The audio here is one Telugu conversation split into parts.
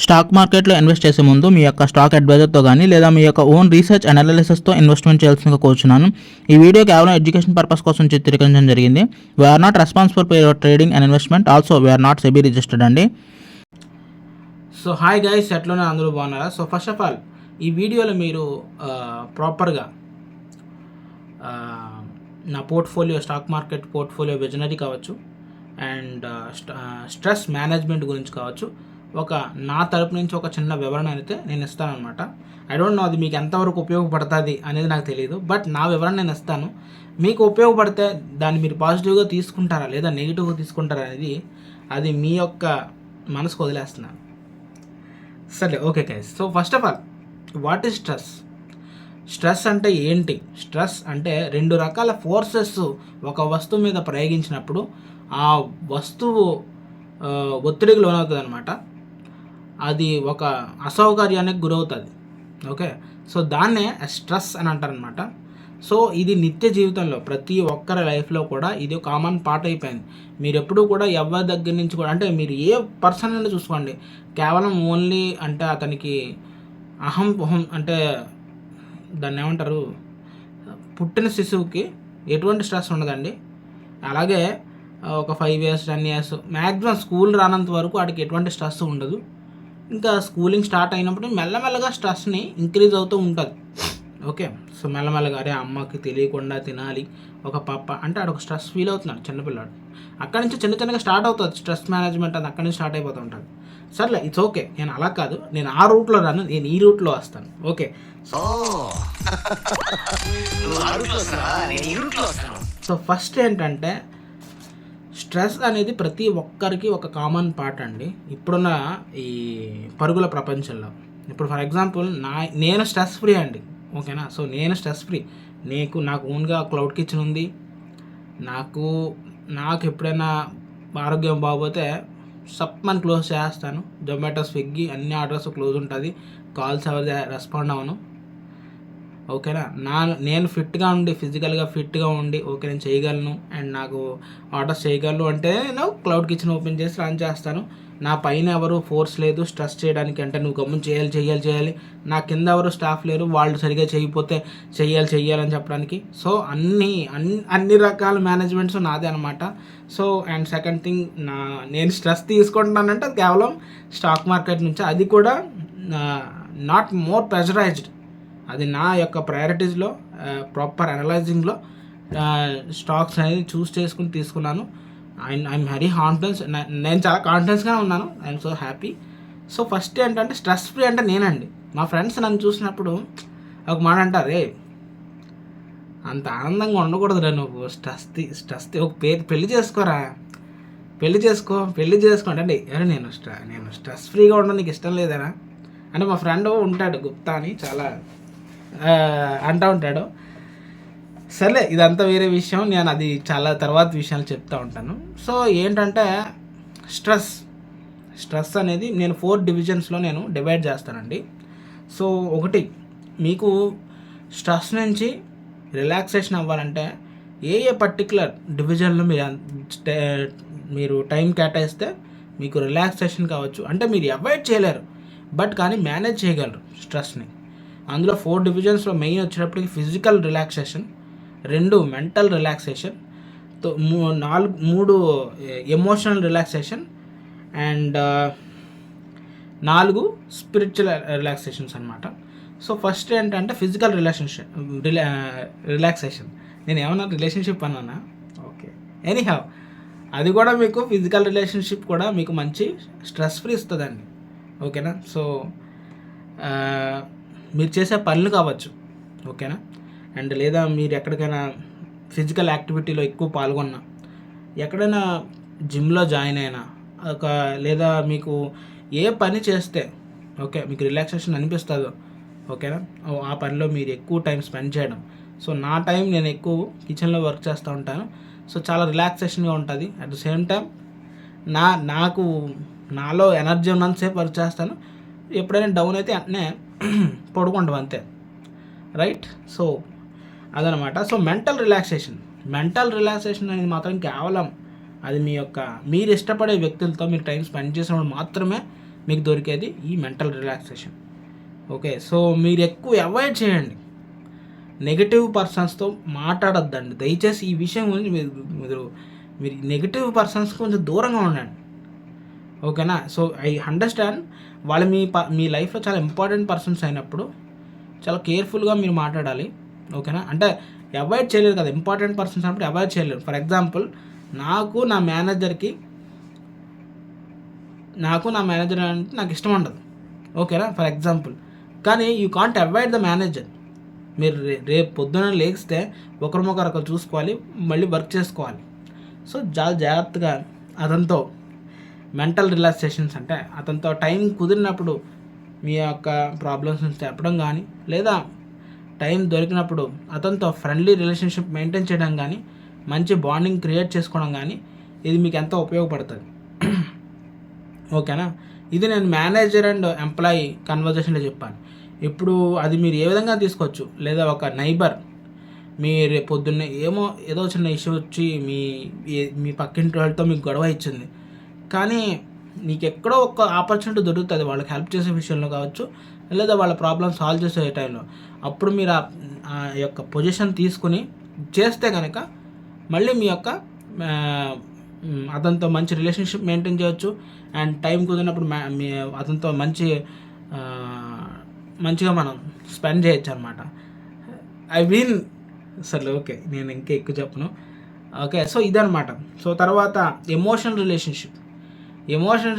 స్టాక్ మార్కెట్లో ఇన్వెస్ట్ చేసే ముందు మీ యొక్క స్టాక్ అడ్వైజర్తో కానీ లేదా మీ యొక్క ఓన్ రీసెర్చ్ అనాలిసిస్తో ఇన్వెస్ట్మెంట్ చేయాల్సిందిగా కోరుచున్నాను. ఈ వీడియో కేవలం ఎడ్యుకేషన్ పర్పస్ కోసం చిత్రీకరించడం జరిగింది. We're not responsible for your trading and investment. Also we're not SEBI registered అండి. సో హాయ్ గైస్, ఎట్లనే అందరూ బాగున్నారా? సో ఫస్ట్ ఆఫ్ ఆల్ ఈ వీడియోలో మీరు ప్రాపర్గా నా portfolio, stock market portfolio visionary కావచ్చు అండ్ స్ట్రెస్ మేనేజ్మెంట్ గురించి కావచ్చు, నా తరపు నుంచి ఒక చిన్న వివరణ అయితే నేను ఇస్తానమాట. ఐ డోంట్ నో అది మీకు ఎంతవరకు ఉపయోగపడుతుంది అనేది నాకు తెలియదు, బట్ నా వివరణ నేను ఇస్తాను. మీకు ఉపయోగపడితే దాన్ని మీరు పాజిటివ్గా తీసుకుంటారా లేదా నెగిటివ్గా తీసుకుంటారా అనేది అది మీ యొక్క మనసుకు వదిలేస్తున్నాను. సరే, okay guys. So first of all, what is stress? Stress అంటే ఏంటి? స్ట్రెస్ అంటే రెండు రకాల ఫోర్సెస్ ఒక వస్తువు మీద ప్రయోగించినప్పుడు ఆ వస్తువు ఒత్తిడికి లోనవుతుంది అనమాట. అది ఒక అసౌకర్యానికి గురవుతుంది. ఓకే, సో దాన్నే స్ట్రెస్ అని అంటారనమాట. సో ఇది నిత్య జీవితంలో ప్రతి ఒక్కరి లైఫ్లో కూడా ఇది కామన్ పార్ట్ అయిపోయింది. మీరు ఎప్పుడు కూడా ఎవరి దగ్గర నుంచి కూడా, అంటే మీరు ఏ పర్సన్ అయినా చూసుకోండి, కేవలం ఓన్లీ అంటే అతనికి అహం అంటే దాన్ని ఏమంటారు, పుట్టిన శిశువుకి ఎటువంటి స్ట్రెస్ ఉండదండి. అలాగే ఒక 5 years 10 years మ్యాక్సిమం స్కూల్ రానంత వరకు వాడికి ఎటువంటి స్ట్రెస్ ఉండదు. ఇంకా స్కూలింగ్ స్టార్ట్ అయినప్పుడు మెల్లమెల్లగా స్ట్రెస్ని ఇంక్రీజ్ అవుతూ ఉంటుంది. ఓకే, సో మెల్లమెల్లగా అరే అమ్మకి తెలియకుండా తినాలి ఒక పప్ప అంటే ఆడ ఒక స్ట్రెస్ ఫీల్ అవుతున్నాడు చిన్నపిల్లాడు. అక్కడి నుంచి చిన్నగా స్టార్ట్ అవుతుంది స్ట్రెస్ మేనేజ్మెంట్, అది అక్కడి నుంచి స్టార్ట్ అయిపోతూ ఉంటుంది. సర్లే, ఇట్స్ ఓకే. నేను అలా కాదు, నేను ఆ రూట్లో రాను, నేను ఈ రూట్లో వస్తాను. ఓకే, సో ఫస్ట్ ఏంటంటే, స్ట్రెస్ అనేది ప్రతి ఒక్కరికి ఒక కామన్ పార్ట్ అండి ఇప్పుడున్న ఈ పరుగుల ప్రపంచంలో. ఇప్పుడు ఫర్ ఎగ్జాంపుల్ నేను స్ట్రెస్ ఫ్రీ అండి, ఓకేనా? సో నేను స్ట్రెస్ ఫ్రీ. నాకు ఓన్గా క్లౌడ్ కిచెన్ ఉంది. నాకు ఎప్పుడైనా ఆరోగ్యం బాగోతే సప్మని క్లోజ్ చేస్తాను. జొమాటో, స్విగ్గీ అన్ని ఆర్డర్స్ క్లోజ్ ఉంటుంది. కాల్స్ ఎవరి రెస్పాండ్ అవ్వను. ఓకేనా? నేను ఫిట్గా ఉండి, ఫిజికల్గా ఫిట్గా ఉండి, ఓకే నేను చేయగలను అండ్ నాకు ఆర్డర్స్ చేయగలను అంటే నేను క్లౌడ్ కిచెన్ ఓపెన్ చేసి రన్ చేస్తాను. నా పైన ఎవరు ఫోర్స్ లేదు స్ట్రెస్ చేయడానికి, అంటే నువ్వు గమ్మున చేయాలి. నా కింద ఎవరు స్టాఫ్ లేరు, వాళ్ళు సరిగా చేయకపోతే చెయ్యాలని చెప్పడానికి. సో అన్ని రకాల మేనేజ్మెంట్స్ నాదే అనమాట. సో అండ్ సెకండ్ థింగ్, నేను స్ట్రెస్ తీసుకుంటున్నానంటే అది కేవలం స్టాక్ మార్కెట్ నుంచి. అది కూడా నాట్ మోర్ ప్రెషరైజ్డ్. అది నా యొక్క ప్రయారిటీస్లో ప్రాపర్ అనలైజింగ్లో స్టాక్స్ అనేది చూస్ చేసుకుని తీసుకున్నాను. I'm very confidence. నేను చాలా కాన్ఫిడెన్స్గా ఉన్నాను. I'm so happy. So first ఏంటంటే, స్ట్రెస్ ఫ్రీ అంటే నేనండి. మా ఫ్రెండ్స్ నన్ను చూసినప్పుడు ఒక మాట అంటారు, అంత ఆనందంగా ఉండకూడదురా నువ్వు, స్ట్రెస్ ఒక పెళ్లి చేసుకోరా, పెళ్లి చేసుకో అంటే నేను స్ట్రెస్ ఫ్రీగా ఉండడం నీకు ఇష్టం లేదరా అంటే మా ఫ్రెండ్ ఉంటాడు గుప్తా అని, చాలా అంటూ ఉంటాడు. సర్లే, ఇదంతా వేరే విషయం, నేను అది చాలా తర్వాత విషయాలు చెప్తూ ఉంటాను. సో ఏంటంటే, స్ట్రెస్ అనేది నేను 4 divisions నేను డివైడ్ చేస్తానండి. సో ఒకటి, మీకు స్ట్రెస్ నుంచి రిలాక్సేషన్ అవ్వాలంటే ఏ పర్టికులర్ డివిజన్లో మీరు టైం కేటాయిస్తే మీకు రిలాక్సేషన్ కావచ్చు. అంటే మీరు అవాయిడ్ చేయలేరు, బట్ కానీ మేనేజ్ చేయగలరు స్ట్రెస్ని. అందులో 4 divisions మెయిన్ వచ్చేటప్పటికి physical relaxation, 2 mental relaxation, 3 emotional relaxation and 4 spiritual relaxations అనమాట. సో ఫస్ట్ ఏంటంటే ఫిజికల్ రిలాక్సేషన్. నేను ఏమన్నా రిలేషన్షిప్ అన్నానా? ఓకే, ఎనీహౌ అది కూడా మీకు ఫిజికల్ రిలేషన్షిప్ కూడా మీకు మంచి స్ట్రెస్ ఫ్రీ ఇస్తుందండి. ఓకేనా? సో మీరు చేసే పనులు కావచ్చు, ఓకేనా? అండ్ లేదా మీరు ఎక్కడికైనా ఫిజికల్ యాక్టివిటీలో ఎక్కువ పాల్గొన్నా, ఎక్కడైనా జిమ్లో జాయిన్ అయినా, లేదా మీకు ఏ పని చేస్తే ఓకే మీకు రిలాక్సేషన్ అనిపిస్తుందో, ఓకేనా, ఆ పనిలో మీరు ఎక్కువ టైం స్పెండ్ చేయడం. సో నా టైం నేను ఎక్కువ కిచెన్లో వర్క్ చేస్తూ ఉంటాను. సో చాలా రిలాక్సేషన్గా ఉంటుంది. అట్ ద సేమ్ టైం నాలో ఎనర్జీ ఉన్నంతసేపు వర్క్ చేస్తాను. ఎప్పుడైనా డౌన్ అయితే వెంటనే పడుకుంటాం అంతే, రైట్? సో అదనమాట. సో మెంటల్ రిలాక్సేషన్ అనేది మాత్రం కేవలం అది మీరు ఇష్టపడే వ్యక్తులతో మీరు టైం స్పెండ్ చేసినప్పుడు మాత్రమే మీకు దొరికేది ఈ మెంటల్ రిలాక్సేషన్. ఓకే, సో మీరు ఎక్కువ అవాయిడ్ చేయండి, నెగిటివ్ పర్సన్స్తో మాట్లాడొద్దండి దయచేసి. ఈ విషయం గురించి మీరు నెగిటివ్ పర్సన్స్కి కొంచెం దూరంగా ఉండండి, ఓకేనా. సో ఐ అండర్స్టాండ్, వాళ్ళు మీ లైఫ్లో చాలా ఇంపార్టెంట్ పర్సన్స్ అయినప్పుడు చాలా కేర్ఫుల్గా మీరు మాట్లాడాలి, ఓకేనా. అంటే అవాయిడ్ చేయలేరు కదా, ఇంపార్టెంట్ పర్సన్స్ అన్నప్పుడు అవాయిడ్ చేయలేరు. ఫర్ ఎగ్జాంపుల్ నాకు నా మేనేజర్ అంటే నాకు ఇష్టం ఉండదు, ఓకేనా, ఫర్ ఎగ్జాంపుల్. కానీ you can't avoid the manager. మీరు రేపు పొద్దున లేస్తే ఒకరికొకరు చూసుకోవాలి, మళ్ళీ వర్క్ చేసుకోవాలి. సో చాలా జాగ్రత్తగా అతనితో మెంటల్ రిలాక్సేషన్స్, అంటే అతనితో టైం కుదిరినప్పుడు మీ యొక్క ప్రాబ్లమ్స్ని చెప్పడం కానీ, లేదా టైం దొరికినప్పుడు అతనితో ఫ్రెండ్లీ రిలేషన్షిప్ మెయింటైన్ చేయడం కానీ, మంచి బాండింగ్ క్రియేట్ చేసుకోవడం కానీ, ఇది మీకు ఎంతో ఉపయోగపడుతుంది, ఓకేనా. ఇది నేను మేనేజర్ అండ్ ఎంప్లాయీ కన్వర్జేషన్లో చెప్పాను. ఇప్పుడు అది మీరు ఏ విధంగా తీసుకోవచ్చు, లేదా ఒక నైబర్ మీరు పొద్దున్నే ఏదో చిన్న ఇష్యూ వచ్చి మీ పక్కింటి వాళ్ళతో మీకు గొడవ ఇచ్చింది, కానీ నీకు ఎక్కడో ఒక ఆపర్చునిటీ దొరుకుతుంది వాళ్ళకి హెల్ప్ చేసే విషయంలో కావచ్చు, లేదా వాళ్ళ ప్రాబ్లమ్ సాల్వ్ చేసే టైంలో. అప్పుడు మీరు ఆ యొక్క పొజిషన్ తీసుకుని చేస్తే కనుక మళ్ళీ మీ యొక్క అతనితో మంచి రిలేషన్షిప్ మెయింటైన్ చేయవచ్చు. అండ్ టైం కుదిరినప్పుడు అతనితో మంచిగా మనం స్పెండ్ చేయొచ్చు అనమాట. అసలు ఓకే, నేను ఇంకా ఎక్కువ చెప్పను, ఓకే. సో ఇదనమాట. సో తర్వాత ఎమోషనల్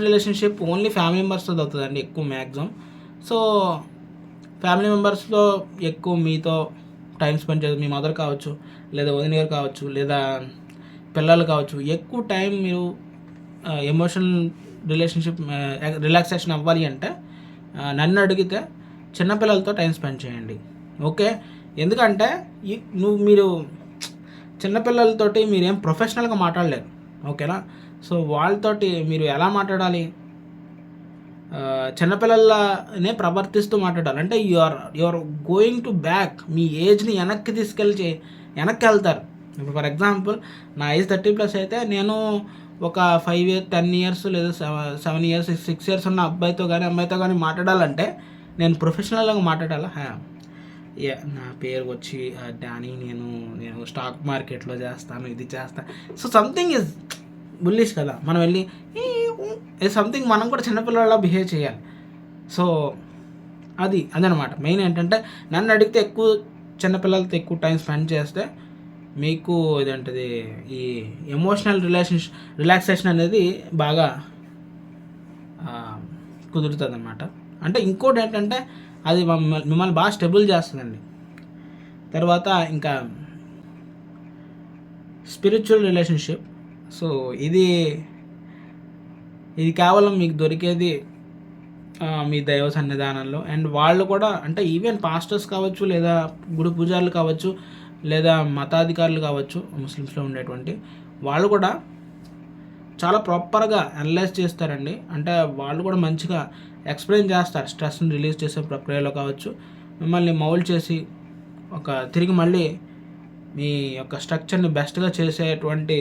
రిలేషన్షిప్ ఓన్లీ ఫ్యామిలీ మెంబర్స్తో అవుతుందండి ఎక్కువ మ్యాక్సిమం. సో ఫ్యామిలీ మెంబర్స్లో ఎక్కువ మీతో టైం స్పెండ్ చేయాలి, మీ మదర్ కావచ్చు, లేదా వదిన గారు కావచ్చు, లేదా పిల్లలు కావచ్చు. ఎక్కువ టైం మీరు ఎమోషనల్ రిలాక్సేషన్ అవ్వాలి అంటే నన్ను అడిగితే చిన్నపిల్లలతో టైం స్పెండ్ చేయండి, ఓకే. ఎందుకంటే మీరు చిన్నపిల్లలతోటి మీరేం ప్రొఫెషనల్గా మాట్లాడలేరు, ఓకేనా. సో వాళ్ళతోటి మీరు ఎలా మాట్లాడాలి, చిన్నపిల్లలనే ప్రవర్తిస్తూ మాట్లాడాలి. అంటే you are going to back, మీ ఏజ్ని వెనక్కి వెళ్తారు. ఇప్పుడు ఫర్ ఎగ్జాంపుల్ నా ఏజ్ 30+ అయితే నేను ఒక 5 years 10 years లేదా 7 years 6 years ఉన్న అమ్మాయితో కానీ మాట్లాడాలంటే నేను ప్రొఫెషనల్గా మాట్లాడాలా. నా పేరు వచ్చి డానీ, నేను స్టాక్ మార్కెట్లో చేస్తాను, ఇది చేస్తాను. సో సంథింగ్ ఈజ్ బుల్లిష్ కదా, మనం వెళ్ళి సంథింగ్ మనం కూడా చిన్నపిల్లలా బిహేవ్ చేయాలి. సో అదనమాట మెయిన్. ఏంటంటే నన్ను అడిగితే ఎక్కువ చిన్నపిల్లలతో ఎక్కువ టైం స్పెండ్ చేస్తే మీకు ఇదేంటిది ఈ ఎమోషనల్ రిలాక్సేషన్ అనేది బాగా కుదురుతుంది అన్నమాట. అంటే ఇంకోటి ఏంటంటే అది మిమ్మల్ని బాగా స్టెబుల్ చేస్తుందండి. తర్వాత ఇంకా స్పిరిచువల్ రిలేషన్షిప్. సో ఇది కేవలం మీకు దొరికేది మీ దైవ సన్నిధానంలో. అండ్ వాళ్ళు కూడా అంటే ఈవెన్ పాస్టర్స్ కావచ్చు, లేదా గుడి పూజారులు కావచ్చు, లేదా మతాధికారులు కావచ్చు, ముస్లిమ్స్లో ఉండేటువంటి వాళ్ళు కూడా చాలా ప్రాపర్గా అనలైజ్ చేస్తారండి. అంటే వాళ్ళు కూడా మంచిగా ఎక్స్ప్లెయిన్ చేస్తారు స్ట్రెస్ని రిలీజ్ చేసే ప్రక్రియలో కావచ్చు, మిమ్మల్ని మౌల్డ్ చేసి తిరిగి మళ్ళీ మీ యొక్క స్ట్రక్చర్ని బెస్ట్గా చేసేటువంటి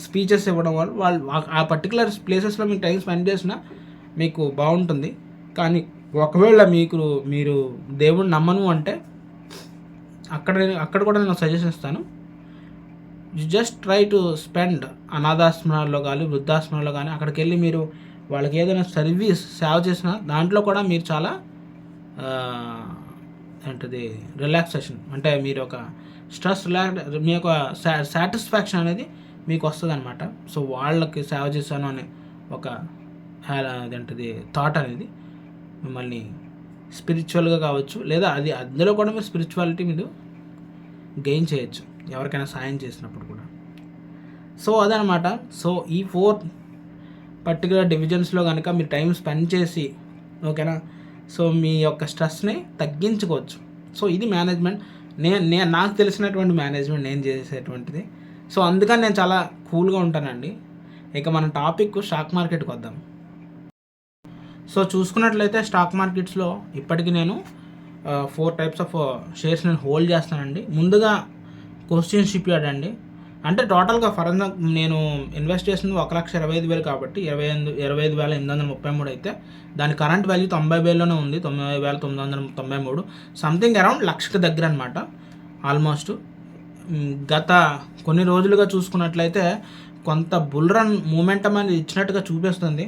స్పీచెస్ ఇవ్వడం వల్ల వాళ్ళు ఆ పర్టికులర్ ప్లేసెస్లో మీకు టైం స్పెండ్ చేసినా మీకు బాగుంటుంది. కానీ ఒకవేళ మీరు దేవుడిని నమ్మను అంటే అక్కడ కూడా నేను సజెషన్ ఇస్తాను. You just try to spend అనాథాశ్రమాల్లో కానీ వృద్ధాశ్రమాల్లో కానీ అక్కడికి వెళ్ళి మీరు వాళ్ళకి ఏదైనా సేవ చేసినా దాంట్లో కూడా మీరు చాలా ఏంటిది రిలాక్సేషన్, అంటే మీరు ఒక మీ యొక్క సాటిస్ఫాక్షన్ అనేది మీకు వస్తుంది అనమాట. సో వాళ్ళకి సేవ చేశాను అనే ఒక అదేంటిది థాట్ అనేది మిమ్మల్ని స్పిరిచువల్గా కావచ్చు, లేదా అందులో కూడా మీరు స్పిరిచువాలిటీ మీరు గెయిన్ చేయొచ్చు ఎవరికైనా సాయం చేసినప్పుడు కూడా. సో అదనమాట. సో ఈ 4 పర్టికులర్ డివిజన్స్లో కనుక మీరు టైం స్పెండ్ చేసి, ఓకేనా, సో మీ యొక్క స్ట్రెస్ని తగ్గించుకోవచ్చు. సో ఇది మేనేజ్మెంట్, నాకు తెలిసినటువంటి మేనేజ్మెంట్ నేను చేసేటువంటిది. సో అందుకని నేను చాలా కూల్గా ఉంటానండి. ఇక మన టాపిక్ స్టాక్ మార్కెట్కి వద్దాం. సో చూసుకున్నట్లయితే స్టాక్ మార్కెట్స్లో ఇప్పటికీ నేను 4 types ఆఫ్ షేర్స్ నేను హోల్డ్ చేస్తానండి. ముందుగా క్వశ్చన్ షిప్ యార్డ్ అండి. అంటే టోటల్గా ఫర్ ఎగ్జాంపుల్ నేను ఇన్వెస్ట్ చేసింది 1,25,000 కాబట్టి 25,833 అయితే దాని కరెంట్ వాల్యూ 90,000లోనే ఉంది, 90,993 సంథింగ్ అరౌండ్ లక్షకి దగ్గర అనమాట ఆల్మోస్ట్. గత కొన్ని రోజులుగా చూసుకున్నట్లయితే కొంత బుల్ రన్ మూమెంటం అనేది ఇచ్చినట్టుగా చూపిస్తుంది.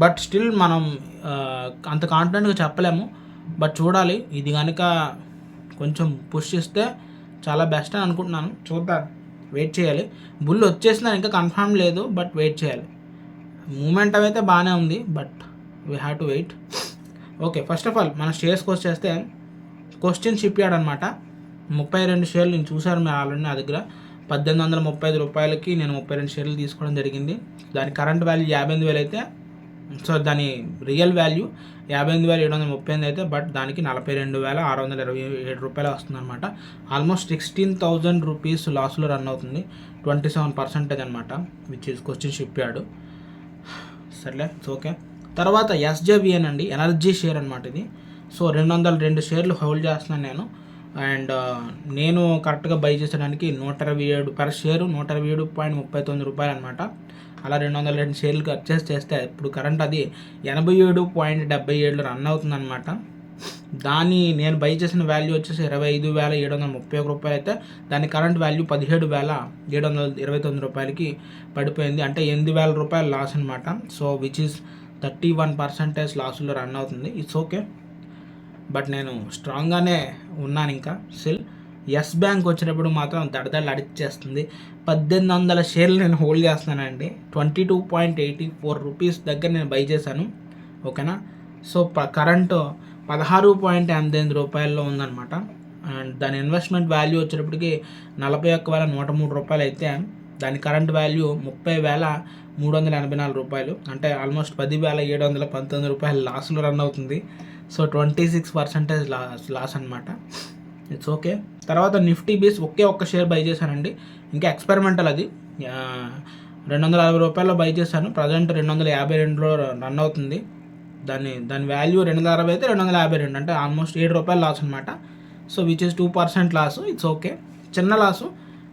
బట్ స్టిల్ మనం అంత కాన్ఫిడెంట్గా చెప్పలేము. బట్ చూడాలి, ఇది కనుక కొంచెం పుష్ ఇస్తే చాలా బెస్ట్ అని అనుకుంటున్నాను. చూద్దాం, వెయిట్ చేయాలి. బుల్ వచ్చేసిన ఇంకా కన్ఫర్మ్ లేదు, బట్ వెయిట్ చేయాలి. మూమెంటం అయితే బాగానే ఉంది, but we have to wait. Okay, first of all మన షేర్స్కి వచ్చేస్తే క్వశ్చన్ షిప్ యార్డ్ అనమాట. 32 షేర్లు నేను చూశాను మీరు ఆల్రెడీ నా దగ్గర. 1,835 రూపాయలకి నేను 32 షేర్లు తీసుకోవడం జరిగింది. దాని కరెంట్ వాల్యూ 58,000 అయితే, సో దాని రియల్ వాల్యూ 58,738 అయితే, బట్ దానికి 42,627 రూపాయలు వస్తుందన్నమాట. ఆల్మోస్ట్ 16,000 రూపీస్ లాస్లో రన్ అవుతుంది. 27% అనమాట, which is question ship yard. సర్లే, ఇట్స్ ఓకే. తర్వాత ఎస్జేవిఎన్ అండి, ఎనర్జీ షేర్ అనమాట ఇది. సో 202 షేర్లు హోల్డ్ చేస్తున్నాను నేను. అండ్ నేను కరెక్ట్గా బై చేసేదానికి 127 పర్ షేరు 127.39 రూపాయలు అనమాట. అలా 202 షేర్లు పర్చేస్ చేస్తే ఇప్పుడు కరెంట్ అది 87.77లో రన్ అవుతుందన్నమాట. దాని నేను బై చేసిన వాల్యూ వచ్చేసి 25,731 రూపాయలు అయితే దాని కరెంట్ వాల్యూ 17,729 రూపాయలకి పడిపోయింది. అంటే 8,000 రూపాయలు లాస్ అనమాట. సో విచ్ ఈస్ 31% లాస్లో రన్ అవుతుంది. ఇట్స్ ఓకే, బట్ నేను స్ట్రాంగ్గానే ఉన్నాను ఇంకా స్టిల్. ఎస్ బ్యాంక్ వచ్చినప్పుడు మాత్రం దడదళ్ళు అడిచేస్తుంది. 1,800 షేర్లు నేను హోల్డ్ చేస్తున్నానండి. 22.84 రూపీస్ దగ్గర నేను బై చేశాను, ఓకేనా. సో కరెంటు 16.85 రూపాయల్లో ఉందన్నమాట. అండ్ దాని ఇన్వెస్ట్మెంట్ వాల్యూ వచ్చేటప్పటికి 41,103 రూపాయలు అయితే దాని కరెంట్ వాల్యూ 30,384 రూపాయలు. అంటే ఆల్మోస్ట్ 10,719 రూపాయలు లాస్లో రన్ అవుతుంది. సో 26% లాస్ అనమాట. It's okay. తర్వాత నిఫ్టీ బీస్ ఒక్క షేర్ బై చేశానండి, ఇంకా ఎక్స్పెరిమెంటల్ అది. 260 రూపాయల్లో బై చేశాను. ప్రజెంట్ 252లో రన్ అవుతుంది. దాని వాల్యూ 260 అయితే 252 అంటే ఆల్మోస్ట్ 7 రూపాయలు లాస్ అనమాట. So which is 2% loss. It's okay, చిన్న loss,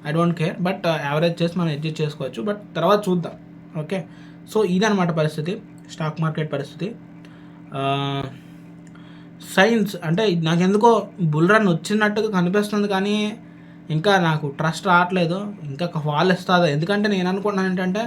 I don't care. But average చేసి మనం అడ్జస్ట్ చేసుకోవచ్చు. బట్ తర్వాత చూద్దాం, ఓకే. సో ఇదనమాట పరిస్థితి, స్టాక్ మార్కెట్ పరిస్థితి. సైన్స్ అంటే నాకు ఎందుకో బుల్ రన్ వచ్చినట్టుగా కనిపిస్తుంది, కానీ ఇంకా నాకు ట్రస్ట్ రావట్లేదు. ఇంకా ఫాల్ ఇస్తుందా? ఎందుకంటే నేను అనుకుంటున్నాను ఏంటంటే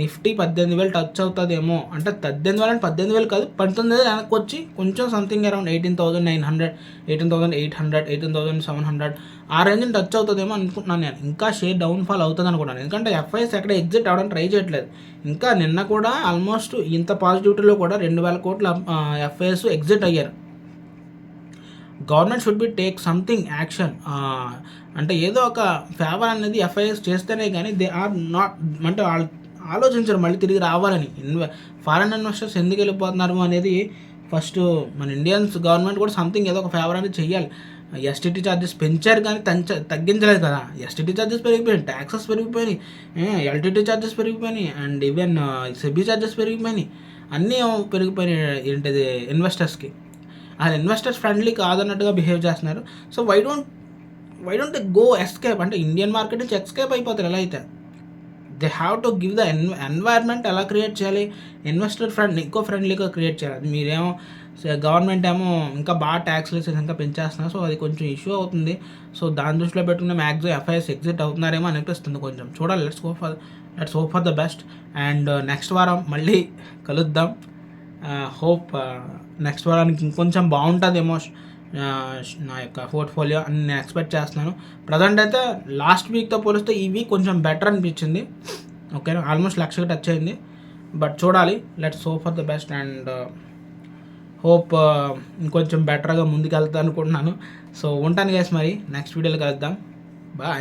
నిఫ్టీ 18,000 టచ్ అవుతుందేమో. అంటే 18,000 అంటే 18,000 కాదు, 19,000 వెనక్కి వచ్చి కొంచెం సంథింగ్ అరౌండ్ 18,900, 18,800, 18,700 ఆ రేంజ్ని టచ్ అవుతుందేమో అనుకుంటున్నాను నేను. ఇంకా షేర్ డౌన్ఫాల్ అవుతుంది అనుకుంటున్నాను, ఎందుకంటే ఎఫ్ఐఎస్ ఎక్కడ ఎగ్జిట్ అవ్వడానికి ట్రై చేయట్లేదు. ఇంకా నిన్న కూడా ఆల్మోస్ట్ ఇంత పాజిటివిటీలో కూడా 2,000 కోట్ల ఎఫ్ఐఎస్ ఎగ్జిట్ అయ్యారు. Government should be take something action. అంటే ఏదో ఒక ఫేవర్ అనేది ఎఫ్ఐఎస్ చేస్తేనే కానీ దే ఆర్ నాట్, అంటే వాళ్ళు ఆలోచించరు మళ్ళీ తిరిగి రావాలని. ఫారెన్ ఇన్వెస్టర్స్ ఎందుకు వెళ్ళిపోతున్నారు అనేది ఫస్ట్ మన ఇండియన్స్ గవర్నమెంట్ కూడా సంథింగ్ ఏదో ఒక ఫేవర్ అనేది చెయ్యాలి. ఎస్టీటీ ఛార్జెస్ పెంచారు కానీ తగ్గించలేదు కదా. ఎస్టీటీ ఛార్జెస్ పెరిగిపోయినాయి, ట్యాక్సెస్ పెరిగిపోయినాయి, ఎల్టీటీ ఛార్జెస్ పెరిగిపోయినాయి, అండ్ ఈవెన్ సెబీ ఛార్జెస్ పెరిగిపోయినాయి, అన్నీ పెరిగిపోయినాయి. ఏంటిది ఇన్వెస్టర్స్కి అది ఇన్వెస్టర్స్ ఫ్రెండ్లీ కాదన్నట్టుగా బిహేవ్ చేస్తున్నారు. So why don't they go escape? అంటే ఇండియన్ మార్కెట్ నుంచి ఎస్కేప్ అయిపోతారు ఎలా అయితే. They have to give the environment ఎలా క్రియేట్ చేయాలి, ఇన్వెస్టర్ ఎక్కువ ఫ్రెండ్లీగా క్రియేట్ చేయాలి. అది మీరేమో గవర్నమెంట్ ఏమో ఇంకా బాగా ట్యాక్స్లు ఇంకా పెంచేస్తున్నారు. సో అది కొంచెం ఇష్యూ అవుతుంది. సో దాని దృష్టిలో పెట్టుకునే మ్యాక్సిమం ఎఫ్ఐఎస్ ఎగ్జిట్ అవుతున్నారేమో అనిపిస్తుంది కొంచెం. చూడాలి, let's hope for the best. And next వారం మళ్ళీ కలుద్దాం. హోప్ నెక్స్ట్ వారానికి ఇంకొంచెం బాగుంటుందేమో నా యొక్క పోర్ట్ఫోలియో అని నేను ఎక్స్పెక్ట్ చేస్తున్నాను. ప్రజెంట్ అయితే లాస్ట్ వీక్తో పోలిస్తే ఈ వీక్ కొంచెం బెటర్ అనిపించింది, ఓకేనా. ఆల్మోస్ట్ 1,00,000 టచ్ అయింది. బట్ చూడాలి, let's hope for the best. And hope ఇంకొంచెం బెటర్గా ముందుకు వెళ్తా అనుకుంటున్నాను. సో ఉంటాను గైస్, మరి నెక్స్ట్ వీడియోలో కలుద్దాం. బాయ్.